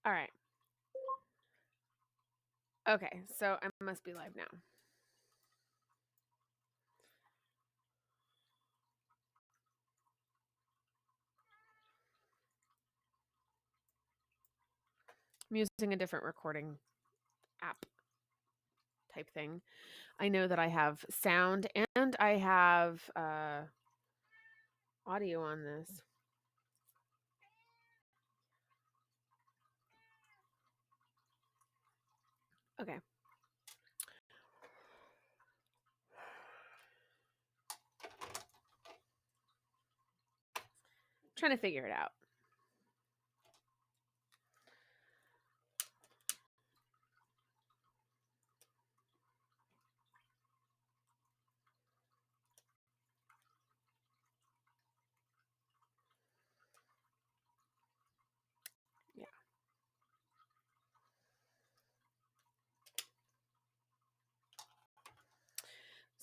All right. Okay, so I must be live now. I'm using a different recording app type thing. I know that I have sound and I have audio on this. Okay. Trying to figure it out. Yeah.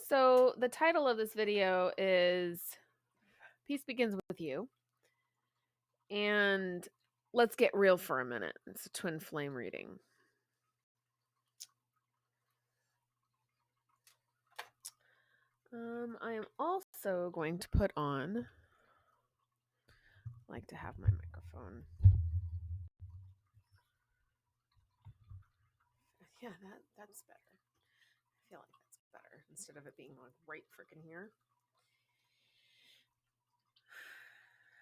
So the title of this video is Peace Begins With You. And let's get real for a minute. It's a twin flame reading. I am also going to put on, I like to have my microphone. Yeah, that's better. I feel like that's better instead of it being like right freaking here.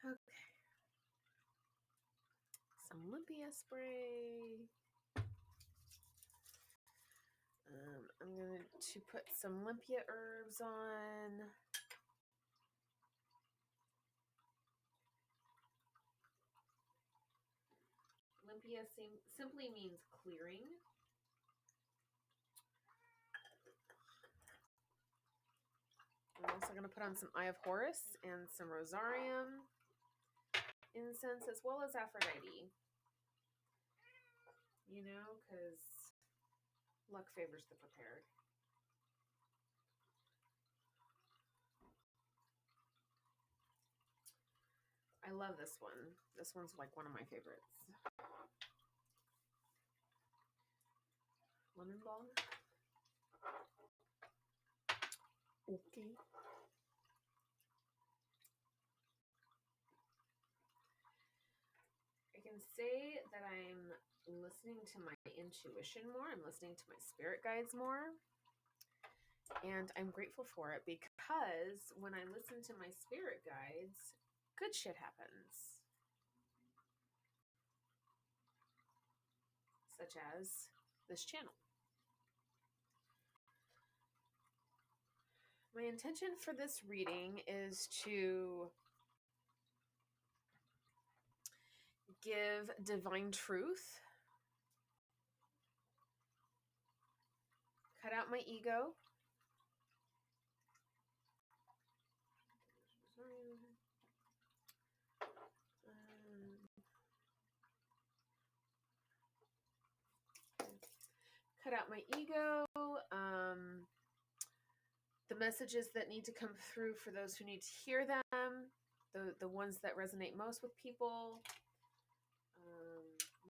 Okay. Some Olympia spray. I'm going to put some Olympia herbs on. Olympia simply means clearing. I'm also going to put on some Eye of Horus and some Rosarium incense, as well as Aphrodite. You know, because luck favors the prepared. I love this one. This one's like one of my favorites. Lemon balm. Okay. I can say that I'm listening to my intuition more. I'm listening to my spirit guides more. And I'm grateful for it because when I listen to my spirit guides, good shit happens. Such as this channel. My intention for this reading is to give divine truth, cut out my ego, cut out my ego, the messages that need to come through for those who need to hear them, the ones that resonate most with people.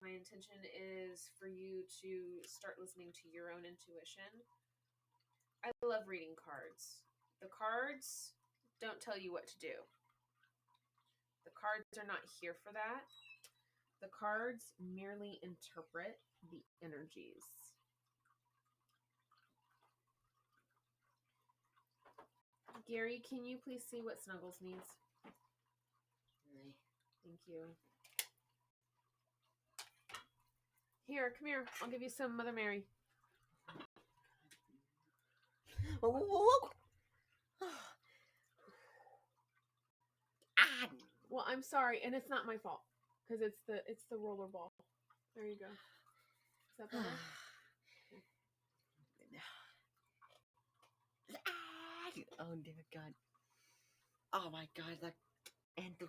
My intention is for you to start listening to your own intuition. I love reading cards. The cards don't tell you what to do. The cards are not here for that. The cards merely interpret the energies. Gary, can you please see what Snuggles needs? Thank you. Here, come here. I'll give you some Mother Mary. Well, I'm sorry, and it's not my fault because it's the roller ball. There you go. Is that better? Oh dear God! Oh my God! That and the.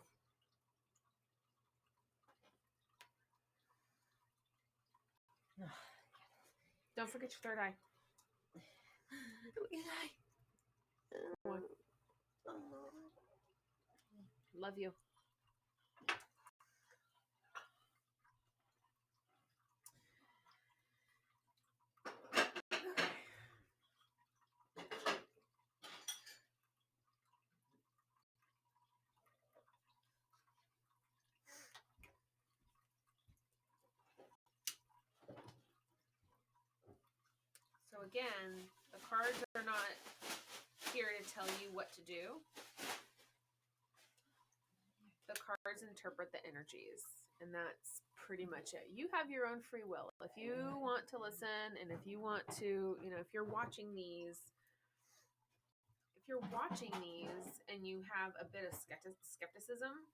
Don't forget your third eye. One. Love you. again, the cards are not here to tell you what to do. The cards interpret the energies, and that's pretty much it. You have your own free will. If you want to listen, and if you want to, if you're watching these, and you have a bit of skepticism,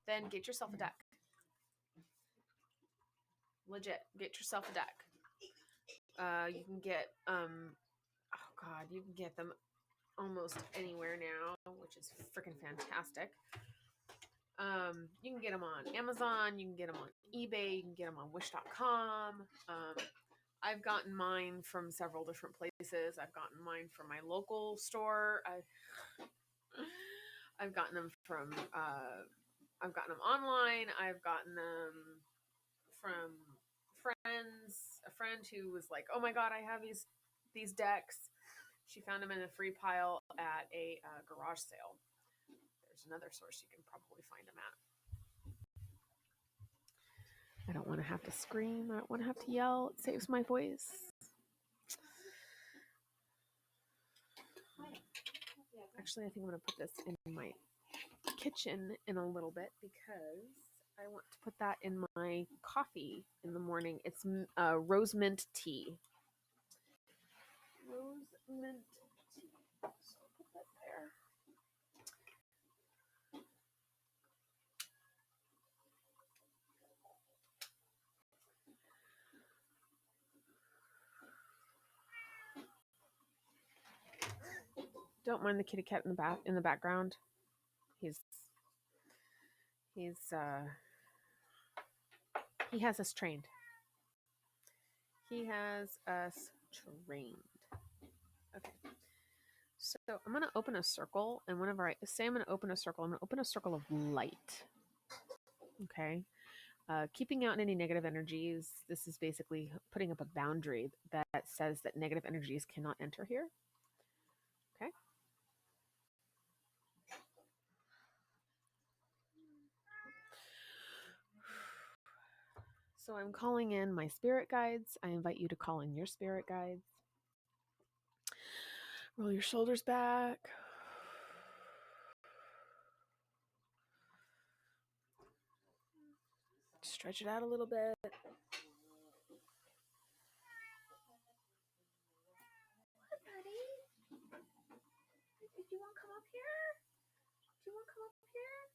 then get yourself a deck. Legit, get yourself a deck. You can get, you can get them almost anywhere now, which is freaking fantastic. You can get them on Amazon, you can get them on eBay, you can get them on Wish.com. I've gotten mine from several different places. I've gotten mine from my local store. I've gotten them from, I've gotten them online. I've gotten them from friends. A friend who was like, "Oh my God, I have these decks." She found them in a free pile at a garage sale. There's another source you can probably find them at. I don't want to have to scream. I don't want to have to yell. It saves my voice. Actually, I think I'm going to put this in my kitchen in a little bit because I want to put that in my coffee in the morning. It's rose mint tea. Rose mint tea. So I'll put that there. Don't mind the kitty cat in the background. He has us trained. He has us trained. Okay. So I'm going to open a circle, and whenever I say I'm going to open a circle, I'm going to open a circle of light. Okay. Keeping out any negative energies. This is basically putting up a boundary that says that negative energies cannot enter here. Okay. So I'm calling in my spirit guides. I invite you to call in your spirit guides. Roll your shoulders back. Stretch it out a little bit. What, buddy? Do you want to come up here? Do you want to come up here?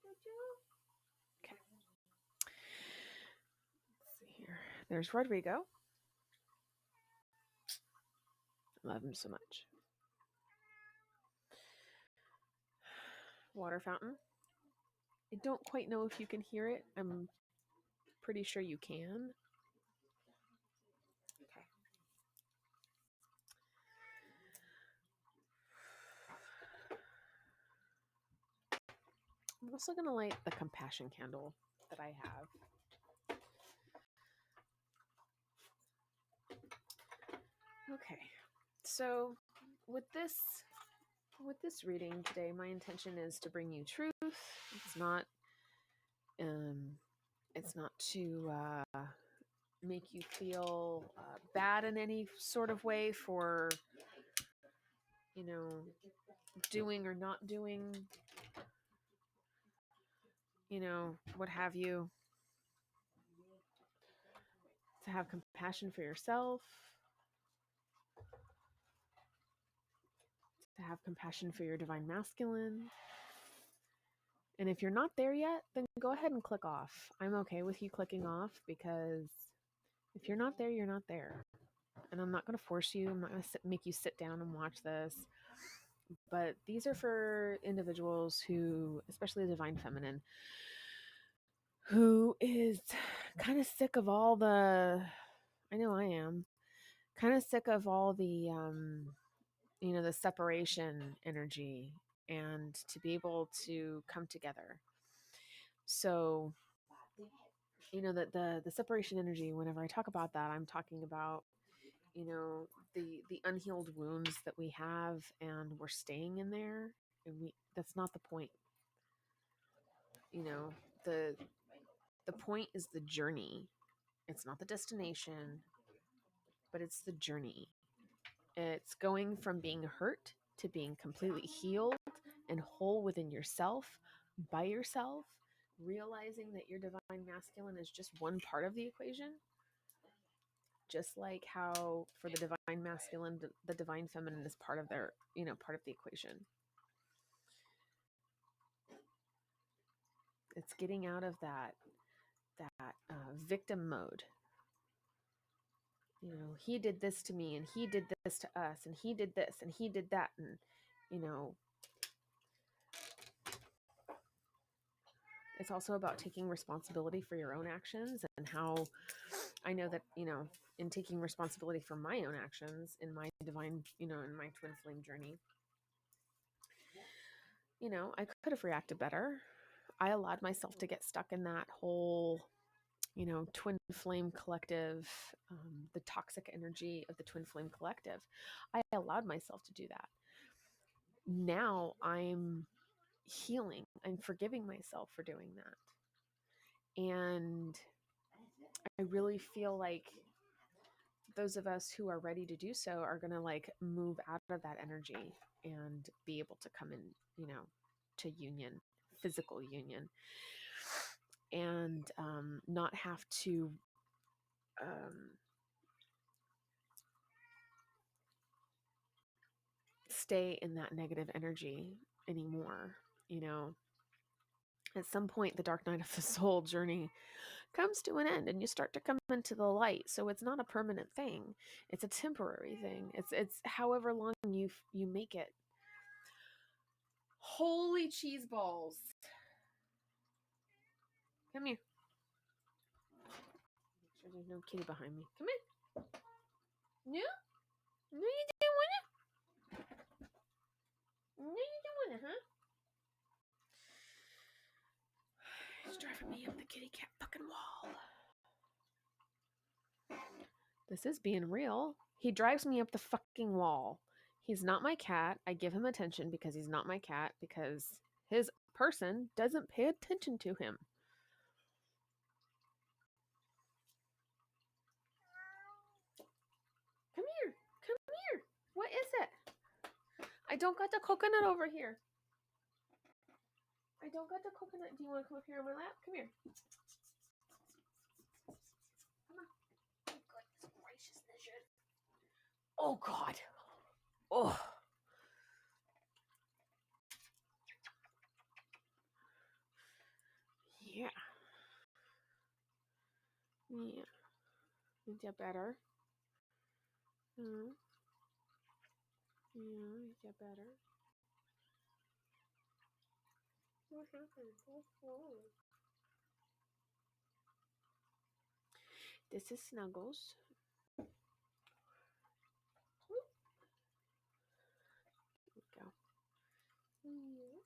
Did you? Okay. Let's see here. There's Rodrigo. Love him so much. Water fountain. I don't quite know if you can hear it. I'm pretty sure you can. Okay. I'm also going to light the compassion candle that I have. Okay. So with this reading today, my intention is to bring you truth. It's not to make you feel bad in any sort of way for, doing or not doing, what have you. To have compassion for yourself. To have compassion for your divine masculine. And if you're not there yet, then go ahead and click off. I'm okay with you clicking off because if you're not there, you're not there. And I'm not going to force you. I'm not going to make you sit down and watch this. But these are for individuals who, especially the divine feminine, who is kind of sick of all the, I know I am, kind of sick of all the, the separation energy and to be able to come together. So, the separation energy, whenever I talk about that, I'm talking about, the unhealed wounds that we have and we're staying in there. And that's not the point. The point is the journey. It's not the destination. but it's the journey. It's going from being hurt to being completely healed and whole within yourself, by yourself, realizing that your divine masculine is just one part of the equation. Just like how for the divine masculine, the divine feminine is part of their, part of the equation. It's getting out of that victim mode. He did this to me, and he did this to us, and he did this, and he did that, and it's also about taking responsibility for your own actions, and how I know that in taking responsibility for my own actions in my divine, in my twin flame journey, I could have reacted better. I allowed myself to get stuck in that whole twin flame collective, the toxic energy of the twin flame collective. I allowed myself to do that. Now I'm healing. I'm forgiving myself for doing that. And I really feel like those of us who are ready to do so are going to move out of that energy and be able to come in, to union, physical union, and not have to stay in that negative energy anymore. At some point, the dark night of the soul journey comes to an end, and you start to come into the light. So it's not a permanent thing; it's a temporary thing. It's however long you make it. Holy cheese balls! Come here. Make sure there's no kitty behind me. Come here. No, no, you didn't want it. No, you don't want it, huh? He's driving me up the kitty cat fucking wall. This is being real. He drives me up the fucking wall. He's not my cat. I give him attention because he's not my cat, because his person doesn't pay attention to him. Come here. Come here. What is it? I don't got the coconut over here. I don't got the coconut. Do you want to come up here on my lap? Come here. Come on. Goodness gracious. Oh, God. Oh. Yeah. Yeah. Is that better? Yeah. Yeah, is that better? What happened? What's wrong? This is Snuggles. Here we go. Yeah.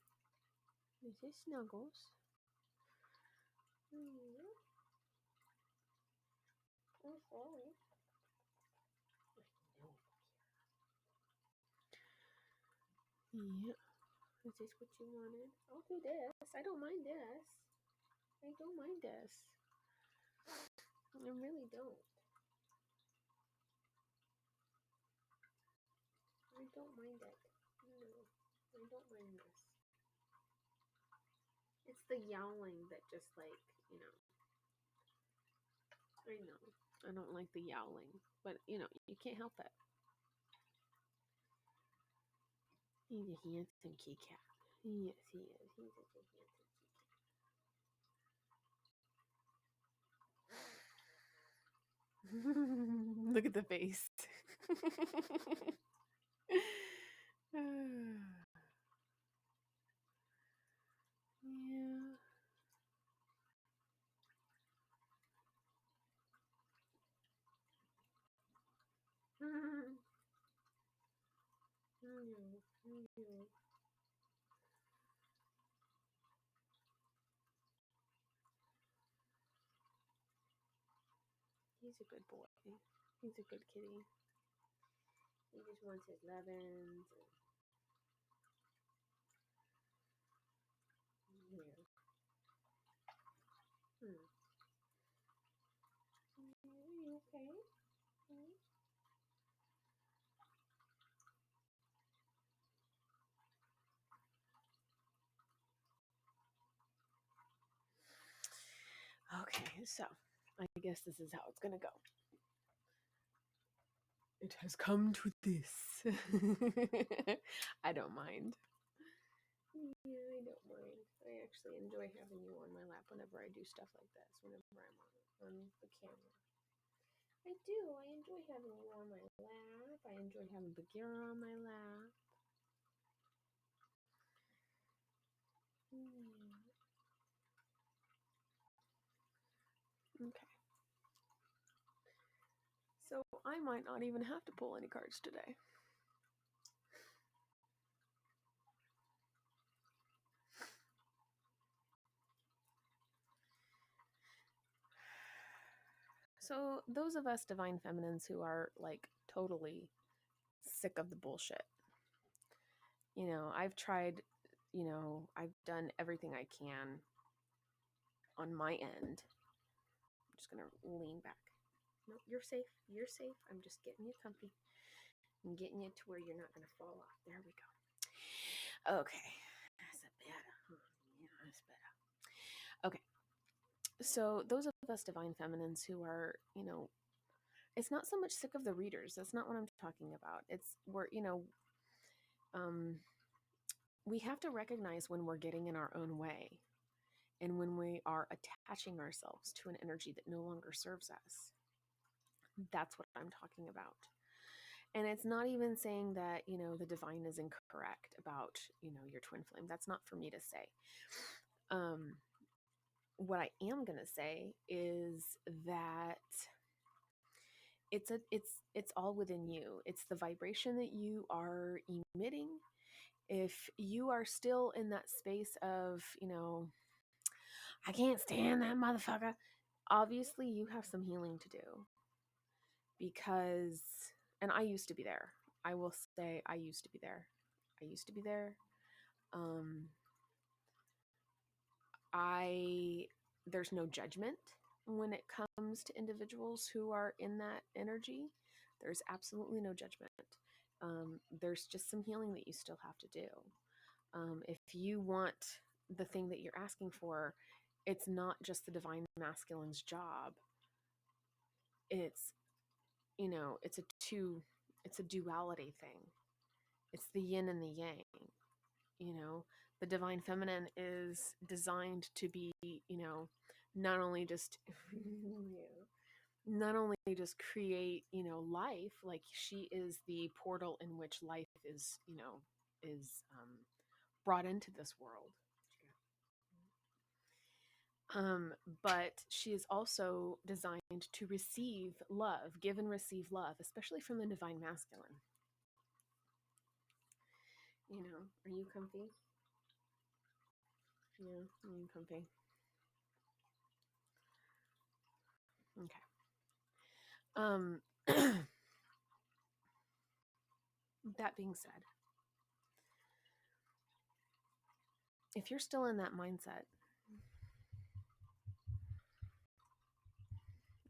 This is Snuggles. Yeah. I'm sorry. Yeah. Is this what you wanted? I'll do this. I don't mind this. I don't mind this. I really don't. I don't mind it. No, I don't mind this. It's the yowling that just I know. I don't like the yowling, but you can't help it. He's a handsome kitty cat. Yes, he is. He's a handsome kitty cat. Look at the face. Yeah. He's a good boy. He's a good kitty. He just wants his lovin's. Yeah. Are you okay? Okay, so I guess this is how it's gonna go. It has come to this. I don't mind. Yeah, I don't mind. I actually enjoy having you on my lap whenever I do stuff like this, whenever I'm on the camera. I do. I enjoy having you on my lap. I enjoy having Bagheera on my lap. Okay. So I might not even have to pull any cards today. So those of us divine feminines who are like totally sick of the bullshit. I've tried, I've done everything I can on my end. I'm just going to lean back. No, you're safe. You're safe. I'm just getting you comfy and getting you to where you're not going to fall off. There we go. Okay. That's better. Yeah, that's better. Okay. So those of us divine feminines who are, it's not so much sick of the readers. That's not what I'm talking about. We have to recognize when we're getting in our own way and when we are attaching ourselves to an energy that no longer serves us. That's what I'm talking about. And it's not even saying that, the divine is incorrect about, your twin flame. That's not for me to say. What I am going to say is that it's all within you. It's the vibration that you are emitting. If you are still in that space of, I can't stand that motherfucker, obviously you have some healing to do. Because, and I used to be there. I will say I used to be there. There's no judgment when it comes to individuals who are in that energy. There's absolutely no judgment. There's just some healing that you still have to do. If you want the thing that you're asking for, it's not just the divine masculine's job. It's a duality thing. It's the yin and the yang. The divine feminine is designed to be, not only just create, life. Like, she is the portal in which life is brought into this world. But she is also designed to receive love, give and receive love, especially from the divine masculine. Are you comfy? Yeah, I'm comfy. Okay. That being said, if you're still in that mindset,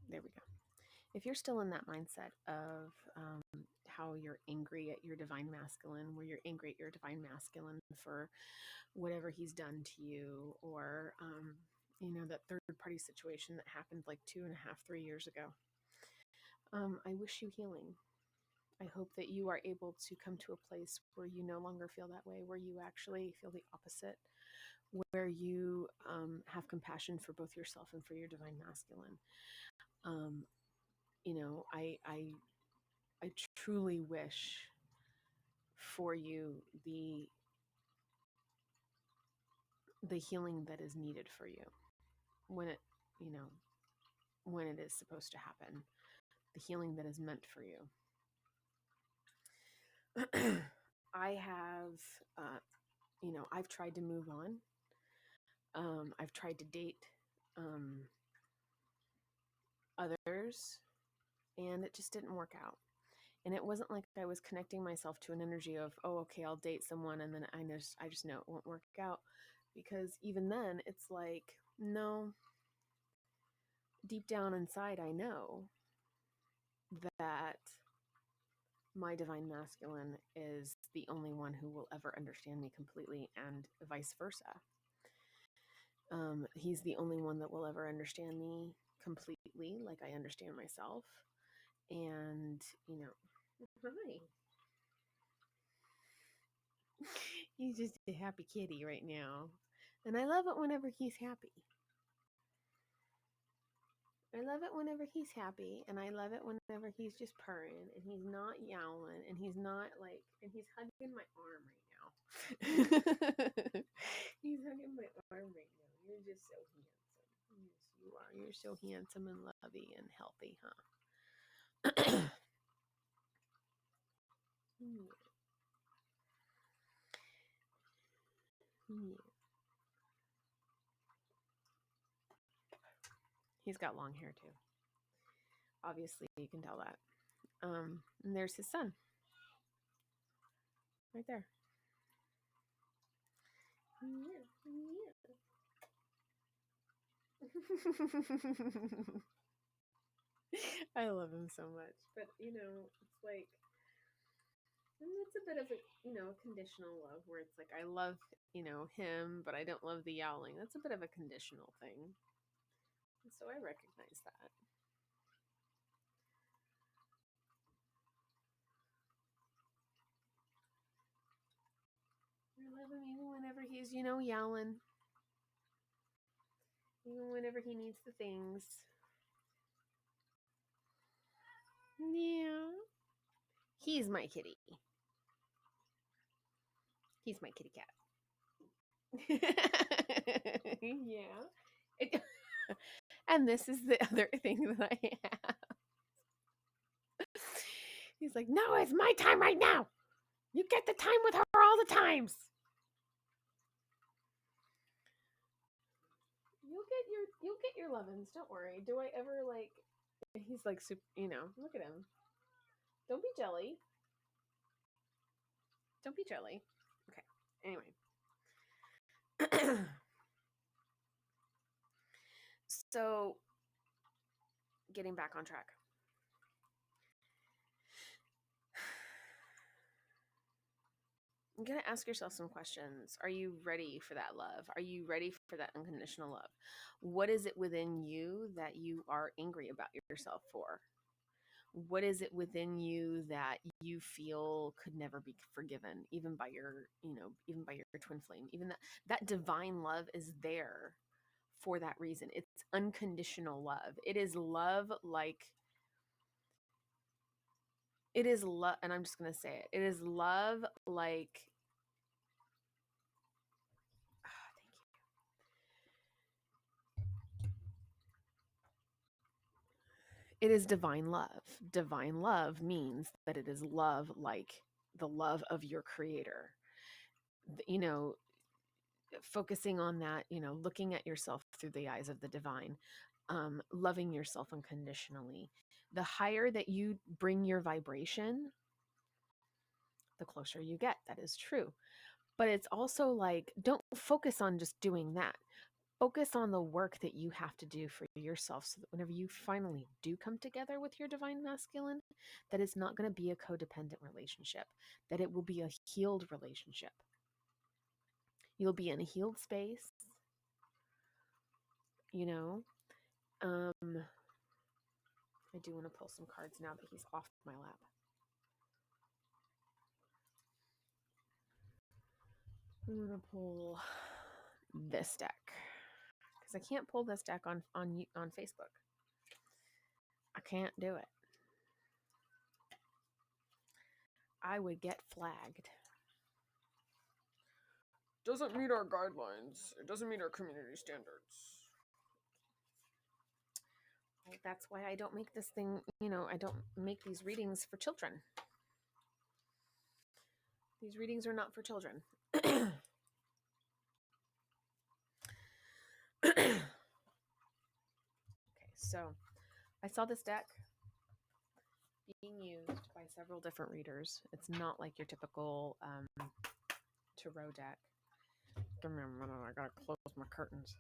there we go. If you're still in that mindset of how you're angry at your divine masculine, where you're angry at your divine masculine for whatever he's done to you, or that third party situation that happened like 2.5, 3 years ago, I wish you healing. I hope that you are able to come to a place where you no longer feel that way, where you actually feel the opposite, where you have compassion for both yourself and for your divine masculine. I truly wish for you the healing that is needed for you when it is supposed to happen, the healing that is meant for you. I have, I've tried to move on. I've tried to date others, and it just didn't work out. And it wasn't like I was connecting myself to an energy of, oh, okay, I'll date someone, and then I just know it won't work out. Because even then, it's like, no, deep down inside, I know that my divine masculine is the only one who will ever understand me completely, and vice versa. He's the only one that will ever understand me completely, like I understand myself. And, hi. He's just a happy kitty right now. And I love it whenever he's happy. I love it whenever he's happy, and I love it whenever he's just purring, and he's not yowling, and he's not like, and he's hugging my arm right now. He's hugging my arm right now. You're just so handsome. Yes, you are. You're so handsome and lovey and healthy, huh? Yeah. Yeah. He's got long hair too. Obviously, you can tell that. And there's his son. Right there. Yeah. I love him so much. But, it's like, and it's a bit of a, conditional love where it's like, I love, him, but I don't love the yowling. That's a bit of a conditional thing. And so I recognize that. I love him even whenever he's, yowling. Even whenever he needs the things. Yeah. He's my kitty. He's my kitty cat. Yeah. And this is the other thing that I have. He's like, no, it's my time right now. You get the time with her all the times. You'll get your lovin's. Don't worry. Do I ever like? He's like, look at him. Don't be jelly. Don't be jelly. Okay. Anyway. So, getting back on track. I'm going to ask yourself some questions. Are you ready for that love? Are you ready for that unconditional love? What is it within you that you are angry about yourself for? What is it within you that you feel could never be forgiven, even by your twin flame? Even that divine love is there for that reason. It's unconditional love. It is love like, it is love, and I'm just going to say it. It is love like, it is divine love. Divine love means that it is love like the love of your creator. Focusing on that, looking at yourself through the eyes of the divine, loving yourself unconditionally. The higher that you bring your vibration, the closer you get. That is true. But it's also like, don't focus on just doing that. Focus on the work that you have to do for yourself so that whenever you finally do come together with your divine masculine, that it's not going to be a codependent relationship, that it will be a healed relationship. You'll be in a healed space, I do want to pull some cards now that he's off my lap. I'm going to pull this deck because I can't pull this deck on Facebook. I can't do it. I would get flagged. Doesn't meet our guidelines. It doesn't meet our community standards. Well, that's why I don't make this thing, I don't make these readings for children. These readings are not for children. Okay, so I saw this deck being used by several different readers. It's not like your typical tarot deck. Give me a minute, I gotta close my curtains.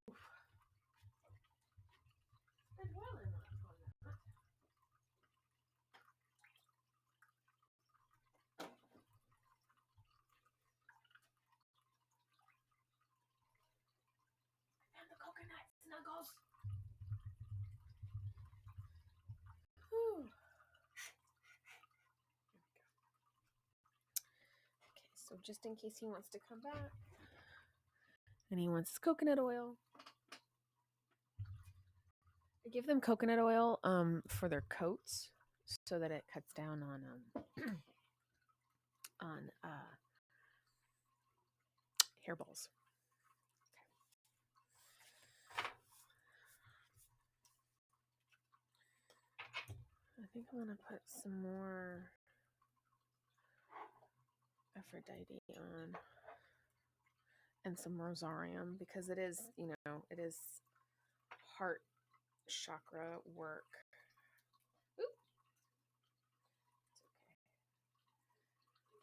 Oof. And while I'm on that, Coconut snuggles. Whew. Okay, so just in case he wants to come back, and he wants his coconut oil. I give them coconut oil for their coats so that it cuts down on hairballs. I think I want to put some more Aphrodite on and some Rosarium because it is, it is heart chakra work. Oop. It's okay.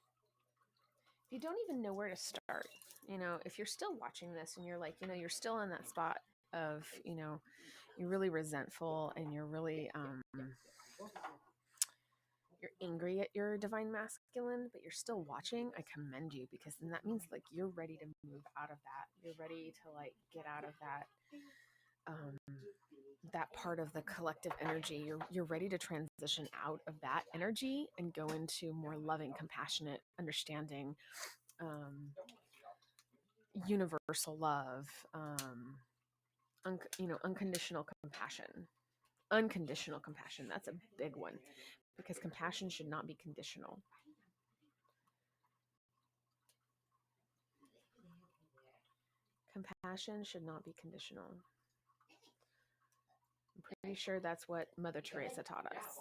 If you don't even know where to start, if you're still watching this and you're like, you're still in that spot of, you're really resentful and you're really you're angry at your divine masculine, but you're still watching, I commend you, because then that means like you're ready to move out of that. You're ready to like get out of that that part of the collective energy. You're ready to transition out of that energy and go into more loving, compassionate, understanding, universal love, unconditional compassion. Unconditional compassion, that's a big one, because compassion should not be conditional. Compassion should not be conditional. I'm pretty sure that's what Mother Teresa taught us.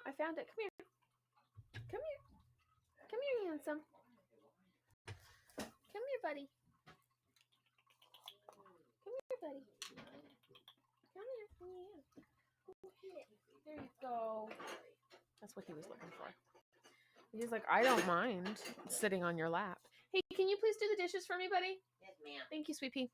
I found it. Come here. Come here. Come here, handsome. Come here, buddy. Come here, buddy. Come here. Yeah. There you go. That's what he was looking for. He's like, I don't mind sitting on your lap. Hey, can you please do the dishes for me, buddy? Yes, ma'am. Thank you, Sweet Pea.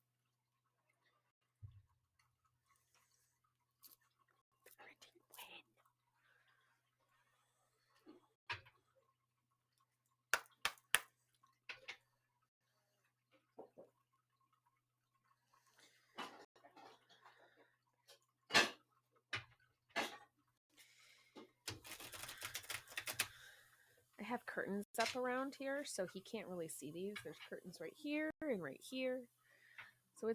I have curtains up around here, so he can't really see these. There's curtains right here and right here. So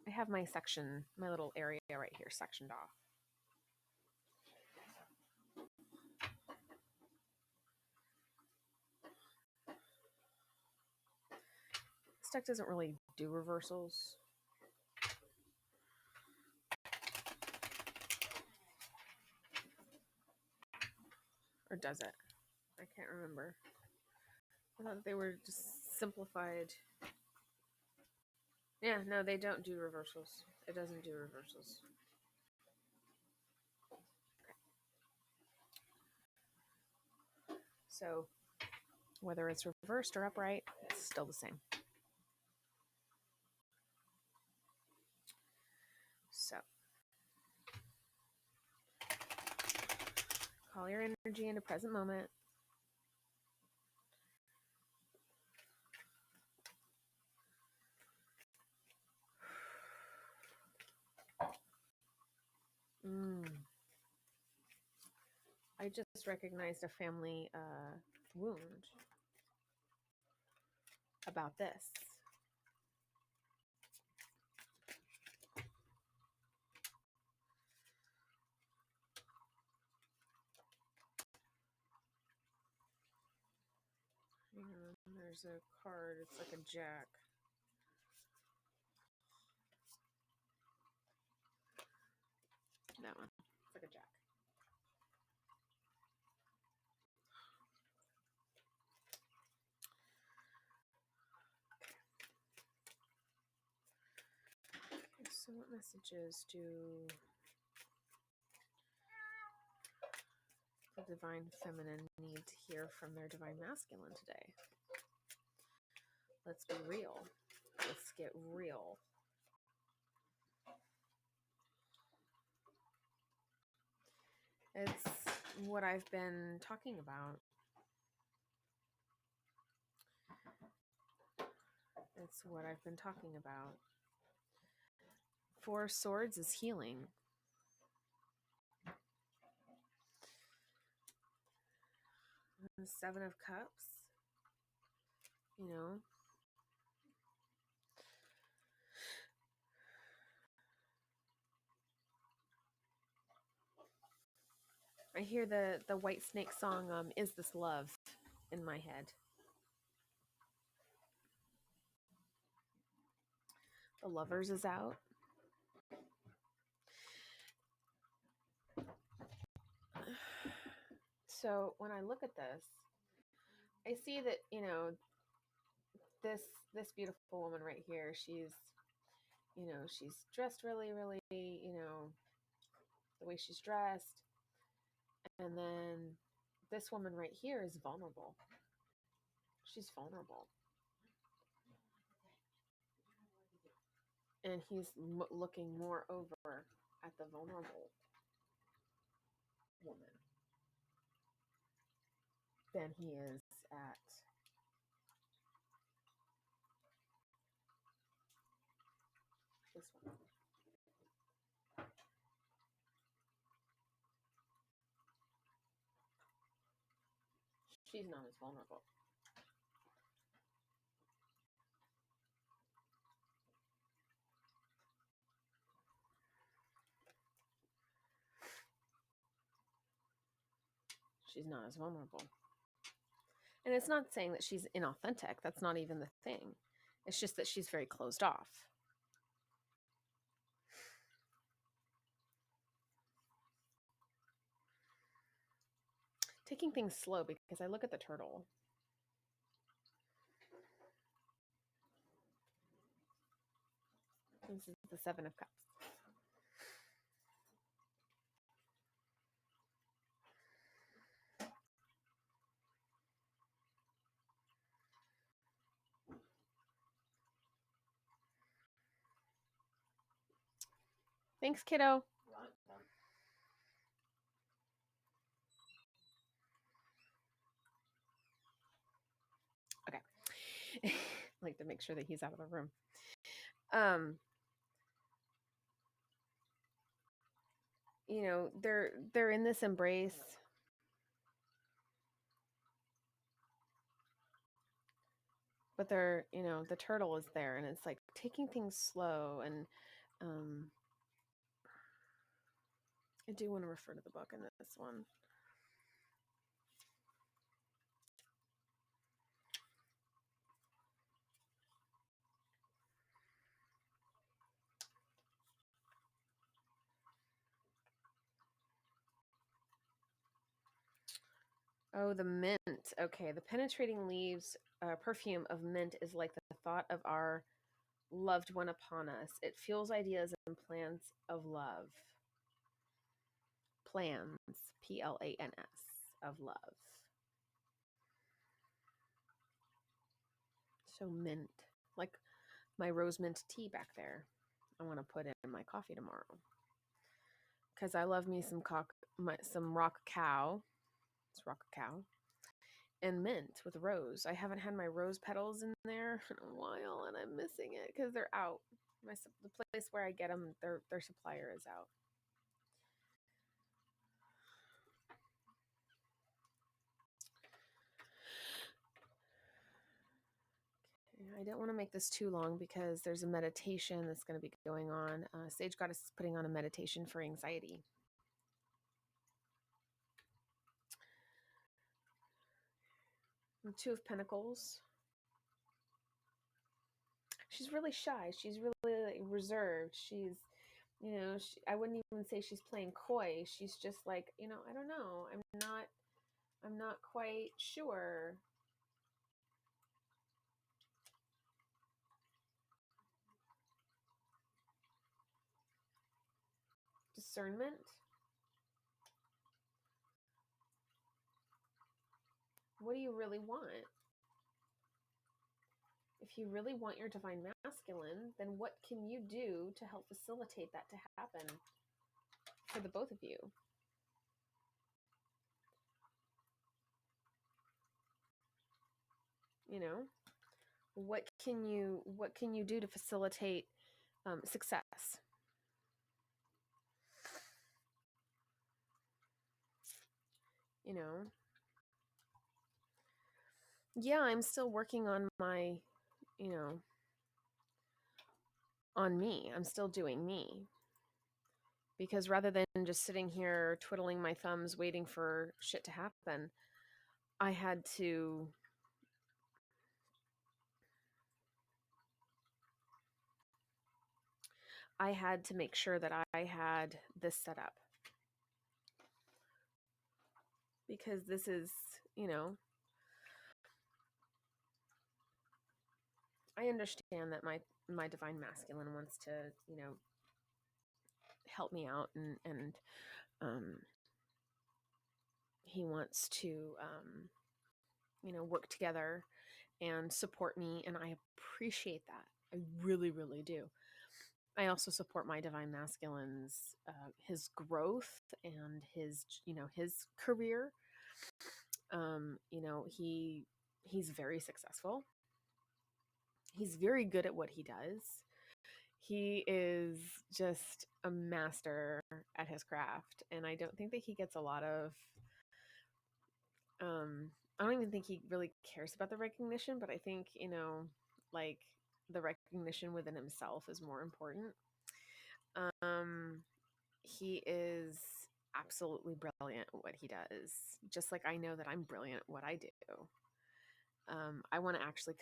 I have my section, my little area right here sectioned off. This deck doesn't really do reversals. Or does it? I can't remember. I thought they were just simplified. Yeah, no, they don't do reversals. It doesn't do reversals. Okay. So, whether it's reversed or upright, it's still the same. So, call your energy into present moment. I just recognized a family wound about this. Hang on, there's a card. It's like a jack. That one. It's like a jack. So what messages do the divine feminine need to hear from their divine masculine today? Let's be real. Let's get real. It's what I've been talking about. It's what I've been talking about. Four Swords is healing. The Seven of Cups, you know. I hear the White Snake song, Is This Love, in my head. The Lovers is out. So when I look at this, I see that, you know, this beautiful woman right here, she's, you know, she's dressed really, really, you know, the way she's dressed. And then this woman right here is vulnerable. She's vulnerable. And he's looking more over at the vulnerable woman than he is at this one. She's not as vulnerable. She's not as vulnerable. And it's not saying that she's inauthentic. That's not even the thing. It's just that she's very closed off. Taking things slow, because I look at the turtle. This is the Seven of Cups. Thanks, kiddo. Okay. I like to make sure that he's out of the room. You know, they're in this embrace. But they're, you know, the turtle is there, and it's like taking things slow. And I do want to refer to the book in this one. Oh, the mint. Okay, the penetrating leaves, perfume of mint is like the thought of our loved one upon us. It fuels ideas and plans of love. Plans, Plans, of love. So mint, like my rose mint tea back there. I want to put in my coffee tomorrow because I love me some rock cow. It's rock cow and mint with rose. I haven't had my rose petals in there in a while, and I'm missing it because they're out. The place where I get them, their supplier is out. I don't want to make this too long because there's a meditation that's going to be going on. Sage Goddess is putting on a meditation for anxiety. And Two of Pentacles. She's really shy. She's really like, reserved. She's, you know, I wouldn't even say she's playing coy. She's just like, you know, I don't know. I'm not quite sure. discernment. What do you really want? If you really want your divine masculine, then what can you do to help facilitate that to happen for the both of you? You know, what can you do to facilitate success? You know, yeah, I'm still working on my, you know, on me. I'm still doing me. Because rather than just sitting here twiddling my thumbs waiting for shit to happen, I had to make sure that I had this set up. Because this is, you know, I understand that my divine masculine wants to, you know, help me out and he wants to you know, work together and support me, and I appreciate that. I really, really do. I also support my divine masculine's his growth and his, you know, his career. You know, he's very successful. He's very good at what he does. He is just a master at his craft, and I don't think that he gets a lot of I don't even think he really cares about the recognition, but I think, you know, like the recognition within himself is more important. He is absolutely brilliant at what he does, just like I know that I'm brilliant at what I do. I want to actually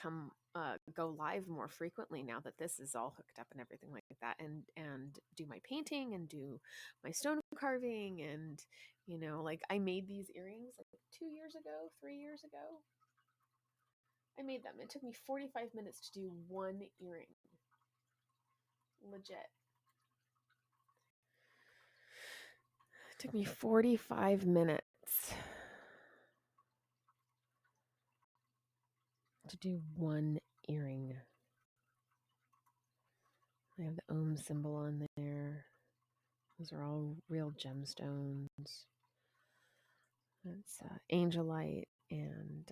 go live more frequently now that this is all hooked up and everything like that, and do my painting and do my stone carving, and you know, like I made these earrings like 2 years ago, 3 years ago. I made them. It took me 45 minutes to do one earring. Legit. It took me 45 minutes to do one earring. I have the Om symbol on there. Those are all real gemstones. It's Angelite and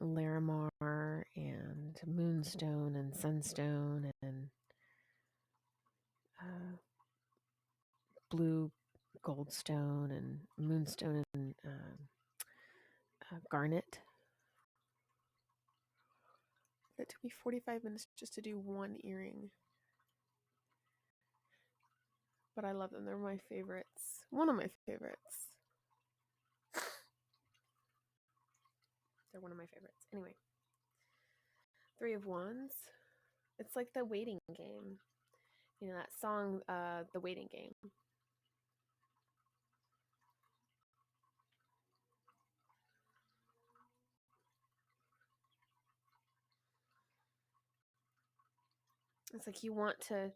Larimar and Moonstone and Sunstone and Blue Goldstone and Moonstone and Garnet. It took me 45 minutes just to do one earring. But I love them. They're my favorites. One of my favorites. They're one of my favorites. Anyway. 3 of Wands. It's like the waiting game. You know that song, The Waiting Game. It's like you want to,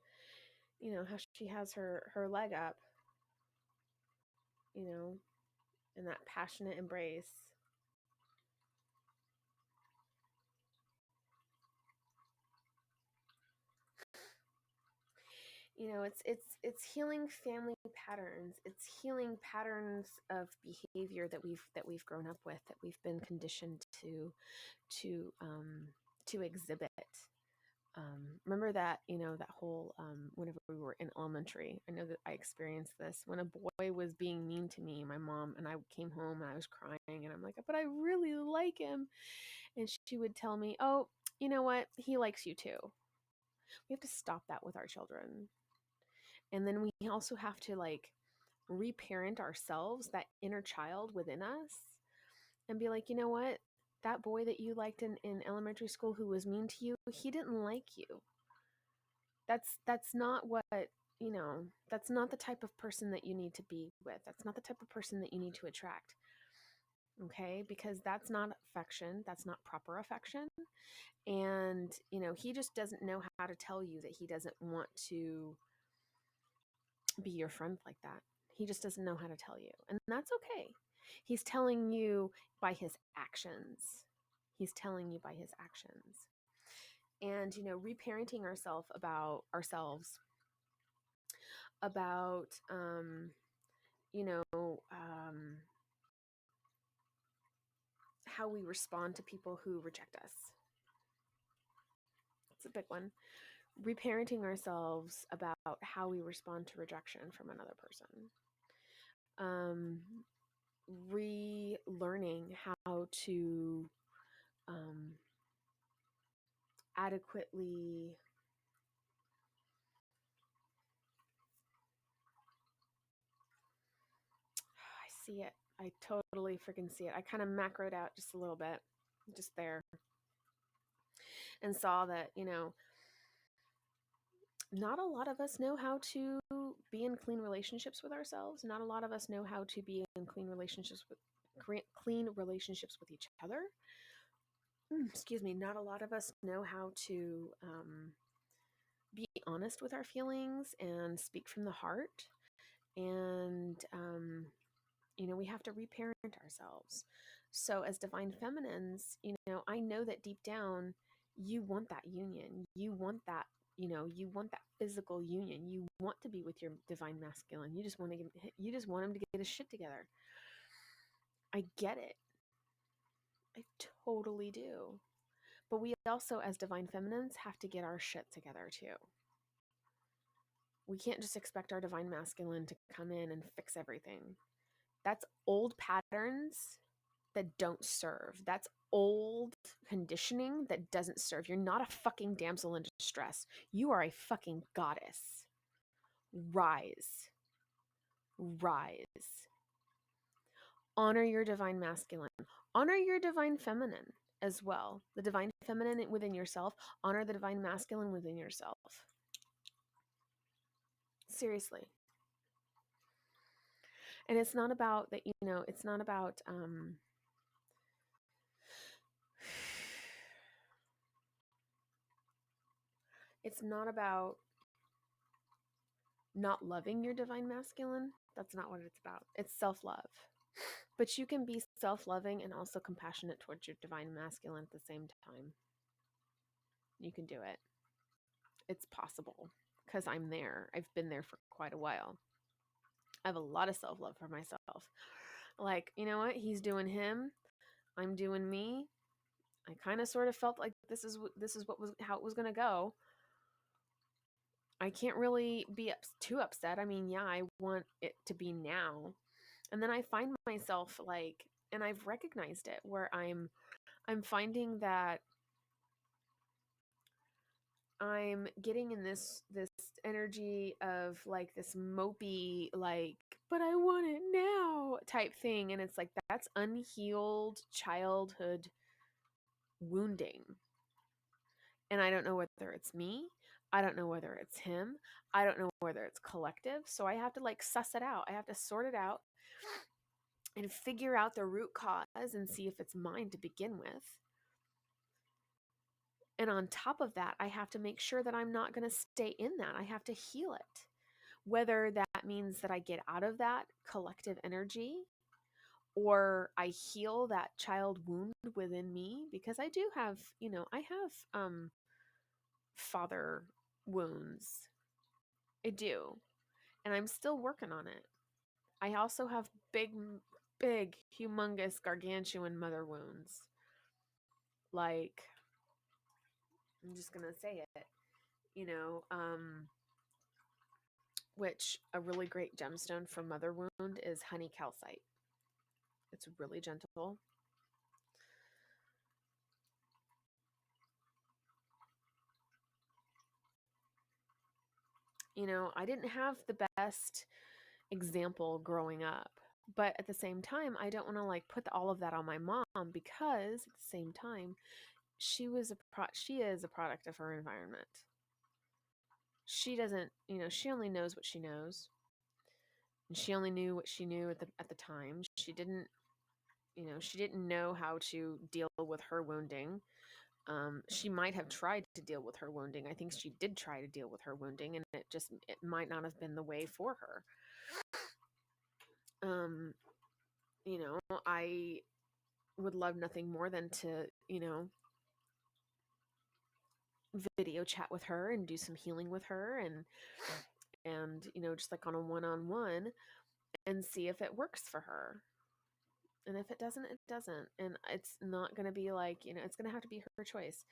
you know, how she has her leg up, you know, in that passionate embrace. You know, it's healing family patterns. It's healing patterns of behavior that we've grown up with, that we've been conditioned to exhibit. Remember that, you know, that whole whenever we were in elementary, I know that I experienced this when a boy was being mean to me, my mom, and I came home and I was crying and I'm like, but I really like him. And she would tell me, oh, you know what? He likes you too. We have to stop that with our children. And then we also have to like reparent ourselves, that inner child within us, and be like, you know what? That boy that you liked in elementary school who was mean to you, he didn't like you. That's not what, you know, that's not the type of person that you need to be with. That's not the type of person that you need to attract. Okay? Because that's not affection. That's not proper affection. And, you know, he just doesn't know how to tell you that he doesn't want to be your friend like that. He just doesn't know how to tell you. And that's okay. He's telling you by his actions. He's telling you by his actions. And, reparenting ourselves about, you know, um, how we respond to people who reject us. It's a big one. Reparenting ourselves about how we respond to rejection from another person. Relearning how to adequately I see it. I totally freaking see it. I kind of macroed out just a little bit, just there, and saw that, not a lot of us know how to be in clean relationships with ourselves. Not a lot of us know how to be in clean relationships with each other. Excuse me. Not a lot of us know how to be honest with our feelings and speak from the heart. And, we have to reparent ourselves. So as divine feminines, I know that deep down, you want that union. You want that, you want that physical union. You want to be with your divine masculine. You just want him to get his shit together. I get it. I totally do. But we also, as divine feminines, have to get our shit together too. We can't just expect our divine masculine to come in and fix everything. That's old patterns that don't serve. That's old conditioning that doesn't serve. You're not a fucking damsel in distress. You are a fucking goddess. Rise. Rise. Honor your divine masculine. Honor your divine feminine as well. The divine feminine within yourself. Honor the divine masculine within yourself. Seriously. And it's not about that, it's not about it's not about not loving your divine masculine. That's not what it's about. It's self-love. But you can be self-loving and also compassionate towards your divine masculine at the same time. You can do it. It's possible because I'm there. I've been there for quite a while. I have a lot of self-love for myself. Like, you know what? He's doing him. I'm doing me. I kind of sort of felt like this is how it was going to go. I can't really be too upset. I mean, yeah, I want it to be now. And then I find myself like, and I've recognized it, where I'm finding that I'm getting in this energy of like this mopey, like, but I want it now type thing. And it's like, that's unhealed childhood wounding. And I don't know whether it's me. I don't know whether it's him. I don't know whether it's collective. So I have to like suss it out. I have to sort it out and figure out the root cause and see if it's mine to begin with. And on top of that, I have to make sure that I'm not going to stay in that. I have to heal it. Whether that means that I get out of that collective energy or I heal that child wound within me, because I do have, I have father wounds. I do. And I'm still working on it. I also have big, humongous, gargantuan mother wounds. Like, I'm just going to say it, which a really great gemstone for mother wound is honey calcite. It's really gentle. I didn't have the best example growing up, but at the same time, I don't want to like put all of that on my mom, because at the same time, she is a product of her environment. She doesn't, she only knows what she knows, and she only knew what she knew at the time. She didn't know how to deal with her wounding. She might have tried to deal with her wounding. I think she did try to deal with her wounding, and it might not have been the way for her. You know, I would love nothing more than to, you know, video chat with her and do some healing with her, and you know, just like on a one-on-one, and see if it works for her. And if it doesn't, it doesn't. And it's not going to be like, you know, it's going to have to be her choice.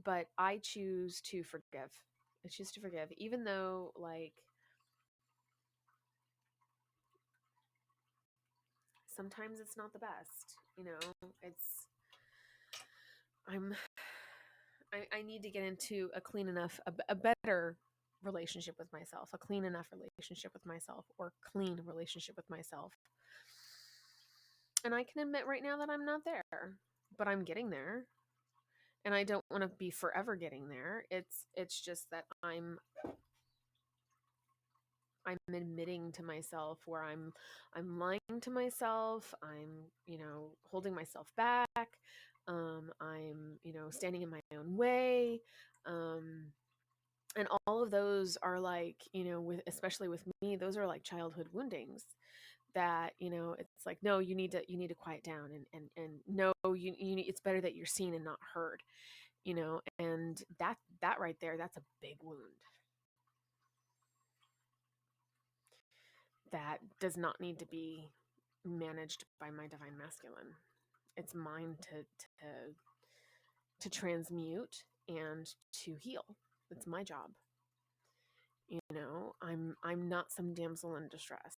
But I choose to forgive. I choose to forgive, even though, like, sometimes it's not the best. You know, I need to get into a clean enough, a better relationship with myself, a clean enough relationship with myself, or clean relationship with myself. And I can admit right now that I'm not there, but I'm getting there. And I don't want to be forever getting there. It's just that I'm admitting to myself where I'm lying to myself. I'm, you know, holding myself back. I'm, you know, standing in my own way. And all of those are like, you know, especially with me, those are like childhood woundings that, you know, it's like, no, you need to quiet down, and no, you need, it's better that you're seen and not heard, you know. And that right there, that's a big wound that does not need to be managed by my divine masculine. It's mine to transmute and to heal. It's my job. You know, I'm not some damsel in distress.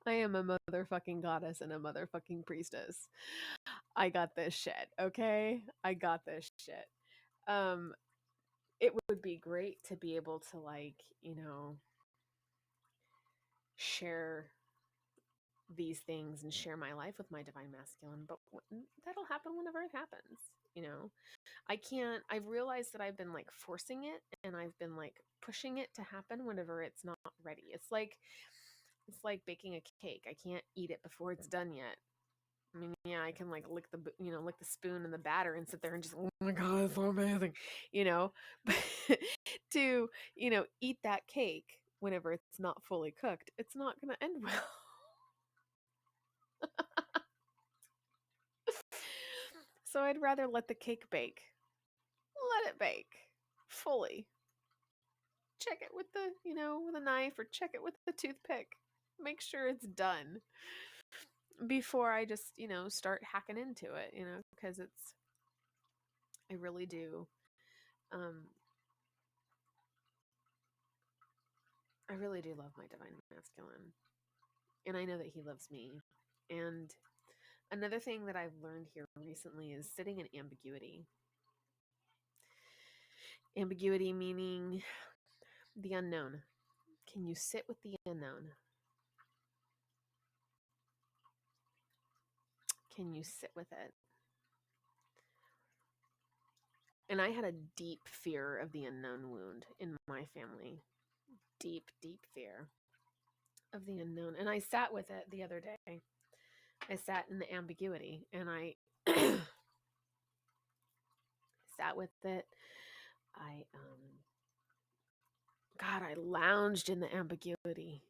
I am a motherfucking goddess and a motherfucking priestess. I got this shit, okay? I got this shit. It would be great to be able to, like, you know, share these things and share my life with my divine masculine, but that'll happen whenever it happens, you know. I've realized that I've been like forcing it, and I've been like pushing it to happen whenever it's not ready. It's like baking a cake. I can't eat it before it's done yet. I mean, yeah, I can like lick the spoon and the batter and sit there and just, oh my god, it's so amazing, you know. But to, you know, eat that cake whenever it's not fully cooked, it's not gonna end well. So I'd rather let the cake bake. Let it bake fully. Check it with the, you know, with a knife, or check it with the toothpick. Make sure it's done before I just, you know, start hacking into it, you know, because I really do. I really do love my divine masculine. And I know that he loves me. And another thing that I've learned here recently is sitting in ambiguity. Ambiguity meaning the unknown. Can you sit with the unknown? Can you sit with it? And I had a deep fear of the unknown wound in my family. Deep, deep fear of the unknown. And I sat with it the other day. I sat in the ambiguity, and I sat with it. I lounged in the ambiguity.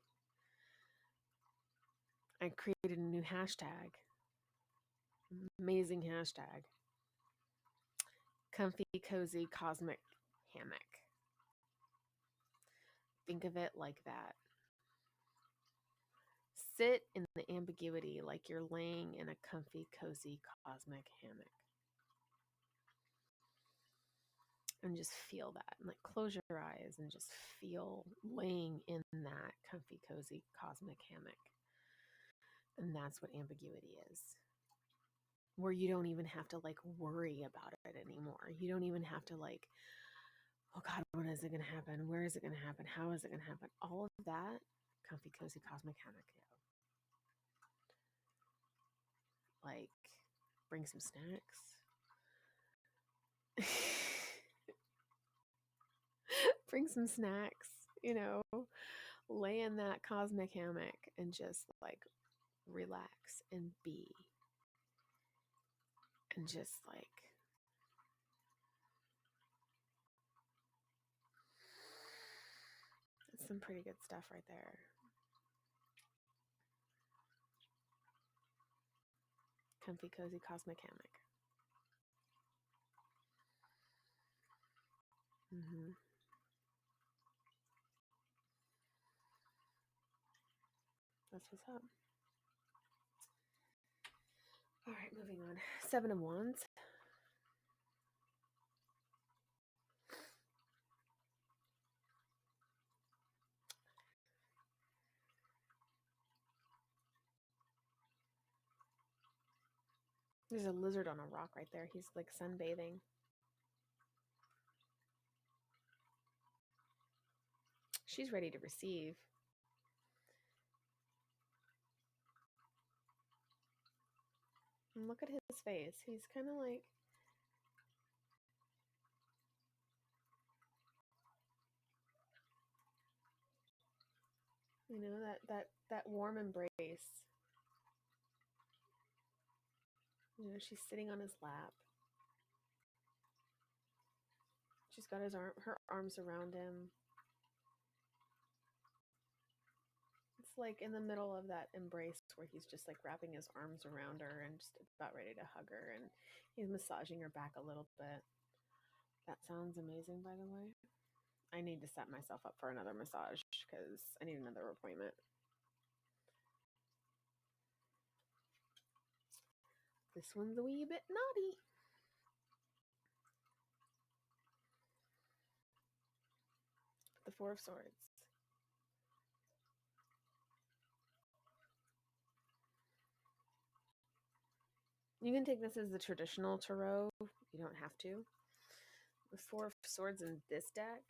I created a new hashtag. Amazing hashtag. Comfy, cozy, cosmic hammock. Think of it like that. Sit in the ambiguity like you're laying in a comfy, cozy, cosmic hammock. And just feel that. And like close your eyes and just feel laying in that comfy, cozy, cosmic hammock. And that's what ambiguity is. Where you don't even have to like worry about it anymore. You don't even have to like, oh God, when is it going to happen? Where is it going to happen? How is it going to happen? All of that, comfy, cozy, cosmic hammock. Like, bring some snacks. Bring some snacks, you know, lay in that cosmic hammock and just like relax and be and just like that's some pretty good stuff right there. Comfy, cozy, cosmic hammock. That's what's up. All right, moving on. 7 of Wands. There's a lizard on a rock right there. He's like sunbathing. She's ready to receive. And look at his face. He's kind of like, you know, that warm embrace. You know, she's sitting on his lap. She's got her arms around him. It's like in the middle of that embrace where he's just like wrapping his arms around her and just about ready to hug her, and he's massaging her back a little bit. That sounds amazing, by the way. I need to set myself up for another massage because I need another appointment. This one's a wee bit naughty. The Four of Swords. You can take this as the traditional tarot. You don't have to. The Four of Swords in this deck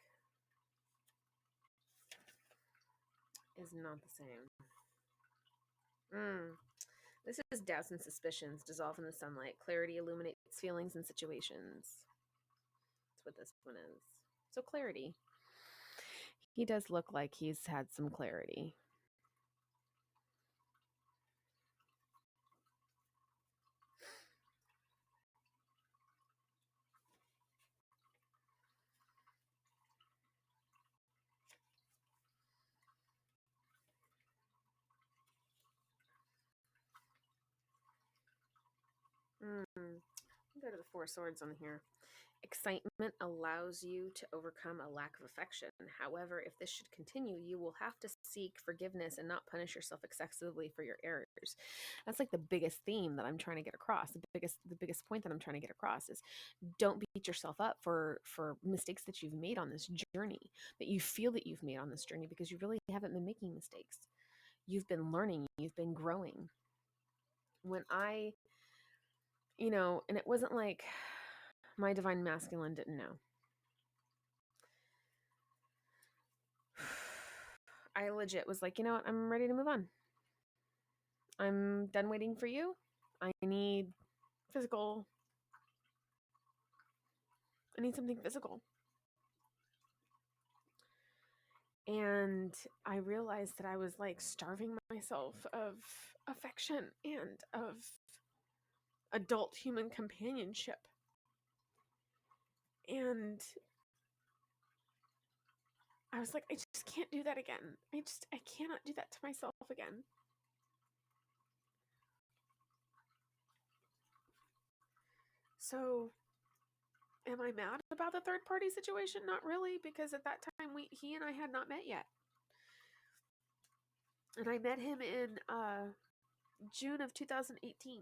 is not the same. This is doubts and suspicions dissolve in the sunlight. Clarity illuminates feelings and situations. That's what this one is. So clarity. He does look like he's had some clarity. Go to the Four Swords on here. Excitement allows you to overcome a lack of affection. However, if this should continue, you will have to seek forgiveness and not punish yourself excessively for your errors. That's like the biggest theme that I'm trying to get across. The biggest point that I'm trying to get across is don't beat yourself up for mistakes that you've made on this journey, that you feel that you've made on this journey, because you really haven't been making mistakes. You've been learning, you've been growing. When I, and it wasn't like my divine masculine didn't know. I legit was like, you know what? I'm ready to move on. I'm done waiting for you. I need something physical. And I realized that I was like starving myself of affection and of adult human companionship. And I was like, I just can't do that again. I cannot do that to myself again. So, am I mad about the third party situation? Not really, because at that time he and I had not met yet. And I met him in June of 2018.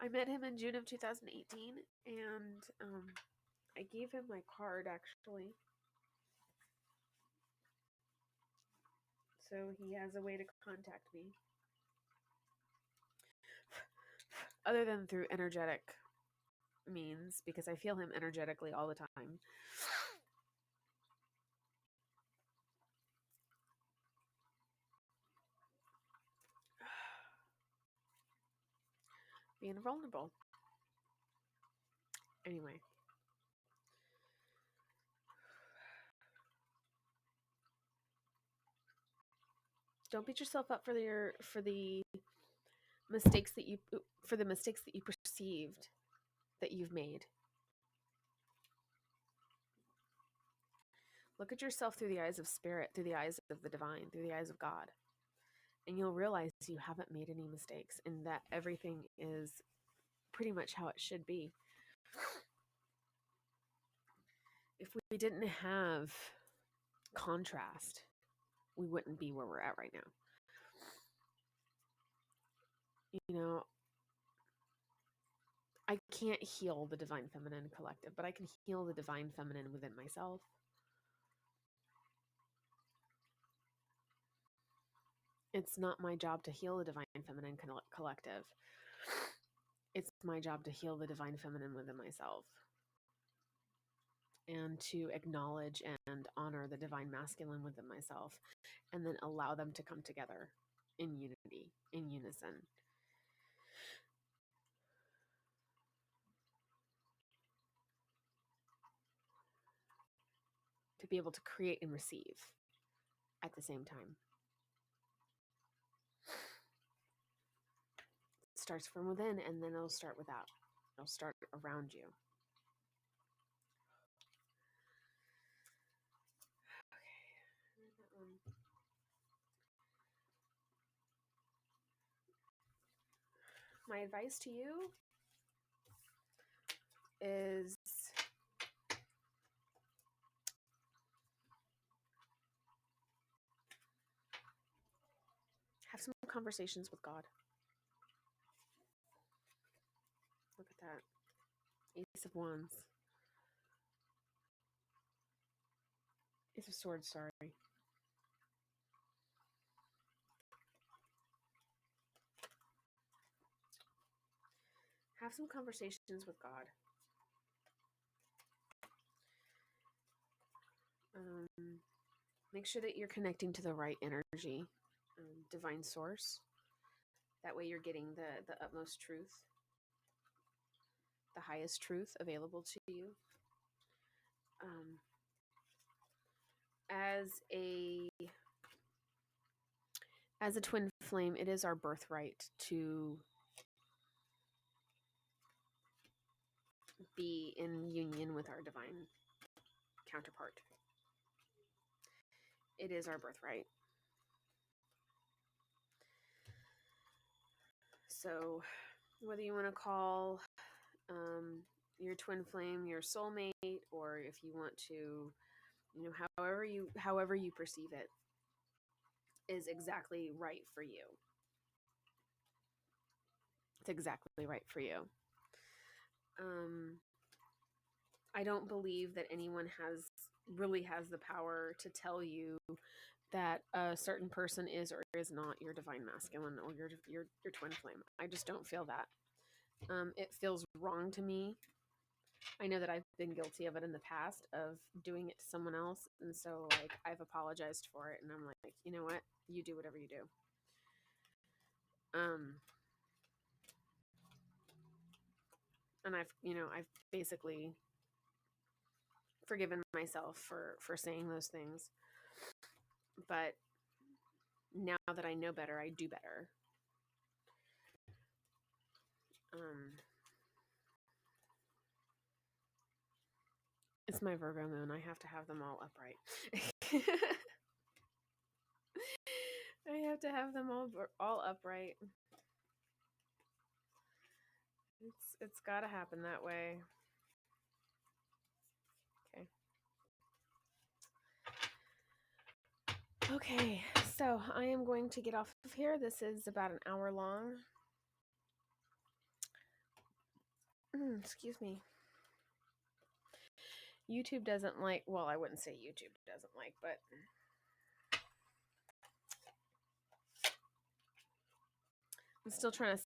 I met him in June of 2018, and I gave him my card, actually. So he has a way to contact me. Other than through energetic means, because I feel him energetically all the time. Being vulnerable. Anyway. Don't beat yourself up for the mistakes that you perceived that you've made. Look at yourself through the eyes of spirit, through the eyes of the divine, through the eyes of God. And you'll realize you haven't made any mistakes and that everything is pretty much how it should be. If we didn't have contrast, we wouldn't be where we're at right now. You know, I can't heal the divine feminine collective, but I can heal the divine feminine within myself. It's not my job to heal the divine feminine collective. It's my job to heal the divine feminine within myself. And to acknowledge and honor the divine masculine within myself. And then allow them to come together in unity, in unison. To be able to create and receive at the same time. It starts from within, and then it'll start without. It'll start around you. Okay. My advice to you is have some conversations with God. Look at that. Ace of Wands. Ace of Swords, sorry. Have some conversations with God. Make sure that you're connecting to the right energy, divine source. That way you're getting the utmost truth, the highest truth available to you. As a twin flame, it is our birthright to be in union with our divine counterpart. It is our birthright. So whether you want to call your twin flame your soulmate, or if you want to, however you perceive it is exactly right for you. It's exactly right for you. I don't believe that anyone really has the power to tell you that a certain person is or is not your divine masculine or your twin flame. I just don't feel that. It feels wrong to me. I know that I've been guilty of it in the past, of doing it to someone else, and so like I've apologized for it, and I'm like, you know what? You do whatever you do. And I've basically forgiven myself for saying those things. But now that I know better, I do better. It's my Virgo moon. I have to have them all upright. I have to have them all upright. It's got to happen that way. Okay, so I am going to get off of here. This is about an hour long. Excuse me. YouTube doesn't like, well, I wouldn't say YouTube doesn't like, but I'm still trying to